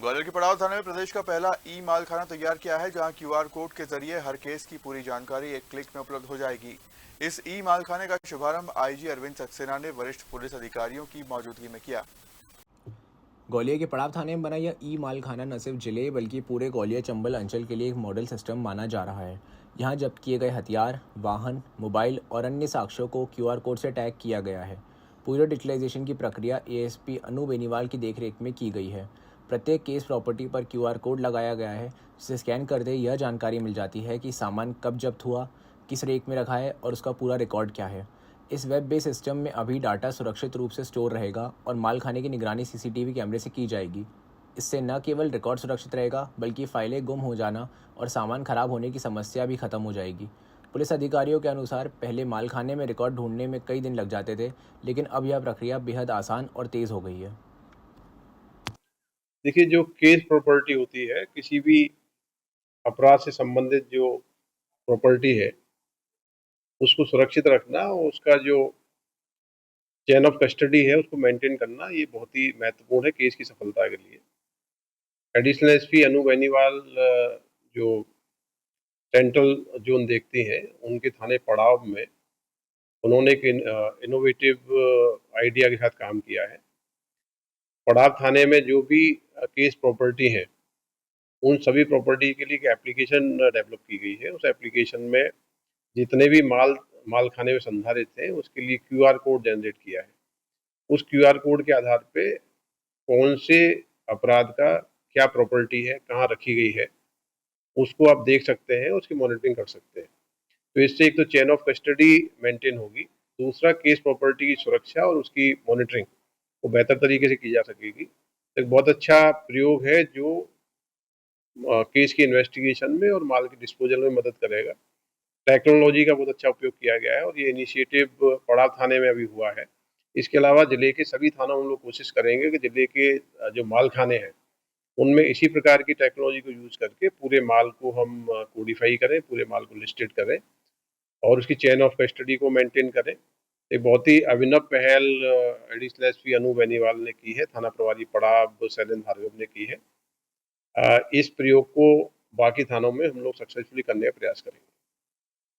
ग्वालियर के पड़ाव थाने में प्रदेश का पहला ई मालखाना तैयार किया है, जहां क्यूआर कोड के जरिए हर केस की पूरी जानकारी एक क्लिक में उपलब्ध हो जाएगी। इस ई मालखाने का शुभारंभ आईजी अरविंद सक्सेना ने वरिष्ठ पुलिस अधिकारियों की मौजूदगी में किया। ग्वालियर के पड़ाव थाने में बना यह ई मालखाना न सिर्फ जिले बल्कि पूरे ग्वालियर चंबल अंचल के लिए एक मॉडल सिस्टम माना जा रहा है। यहाँ जब्त किए गए हथियार, वाहन, मोबाइल और अन्य साक्ष्यों को क्यूआर कोड से टैग किया गया है। पूरी डिजिटलाइजेशन की प्रक्रिया एएसपी अनु बेनीवाल की देखरेख में की गई है। प्रत्येक केस प्रॉपर्टी पर क्यूआर कोड लगाया गया है, जिसे स्कैन करते यह जानकारी मिल जाती है कि सामान कब जब्त हुआ, किस रेक में रखा है और उसका पूरा रिकॉर्ड क्या है। इस वेब बेस्ड सिस्टम में अभी डाटा सुरक्षित रूप से स्टोर रहेगा और मालखाने की निगरानी सीसीटीवी कैमरे से की जाएगी। इससे न केवल रिकॉर्ड सुरक्षित रहेगा, बल्कि फाइलें गुम हो जाना और सामान खराब होने की समस्या भी खत्म हो जाएगी। पुलिस अधिकारियों के अनुसार पहले मालखाने में रिकॉर्ड ढूंढने में कई दिन लग जाते थे, लेकिन अब यह प्रक्रिया बेहद आसान और तेज़ हो गई है। देखिए, जो केस प्रॉपर्टी होती है, किसी भी अपराध से संबंधित जो प्रॉपर्टी है, उसको सुरक्षित रखना और उसका जो चेन ऑफ कस्टडी है, उसको मेंटेन करना, ये बहुत ही महत्वपूर्ण है केस की सफलता के लिए। एडिशनल एसपी अनु बेनीवाल जो सेंट्रल जोन देखती हैं, उनके थाने पड़ाव में उन्होंने एक इनोवेटिव आइडिया के साथ काम किया है। पड़ाव थाने में जो भी केस प्रॉपर्टी है, उन सभी प्रॉपर्टी के लिए एक एप्लीकेशन डेवलप की गई है। उस एप्लीकेशन में जितने भी माल खाने में संधारित थे, उसके लिए क्यूआर कोड जनरेट किया है। उस क्यूआर कोड के आधार पे कौन से अपराध का क्या प्रॉपर्टी है, कहाँ रखी गई है, उसको आप देख सकते हैं, उसकी मॉनिटरिंग कर सकते हैं। तो इससे एक तो चेन ऑफ कस्टडी मेंटेन होगी, दूसरा केस प्रॉपर्टी की सुरक्षा और उसकी मॉनिटरिंग वो बेहतर तरीके से की जा सकेगी। एक बहुत अच्छा प्रयोग है जो केस की इन्वेस्टिगेशन में और माल के डिस्पोजल में मदद करेगा। टेक्नोलॉजी का बहुत अच्छा उपयोग किया गया है और ये इनिशिएटिव पड़ाव थाने में अभी हुआ है। इसके अलावा जिले के सभी थानों में हम लोग कोशिश करेंगे कि जिले के जो माल खाने हैं, उनमें इसी प्रकार की टेक्नोलॉजी को यूज करके पूरे माल को हम कोडिफाई करें, पूरे माल को लिस्टेड करें और उसकी चेन ऑफ कस्टडी को मेंटेन करें। एक बहुत ही अभिनव पहल एडिशनल एसपी अनु बेनीवाल ने की है, थाना प्रभारी पड़ाव शैलेंद्र भार्गव ने की है। इस प्रयोग को बाकी थानों में हम लोग सक्सेसफुली करने का प्रयास करेंगे।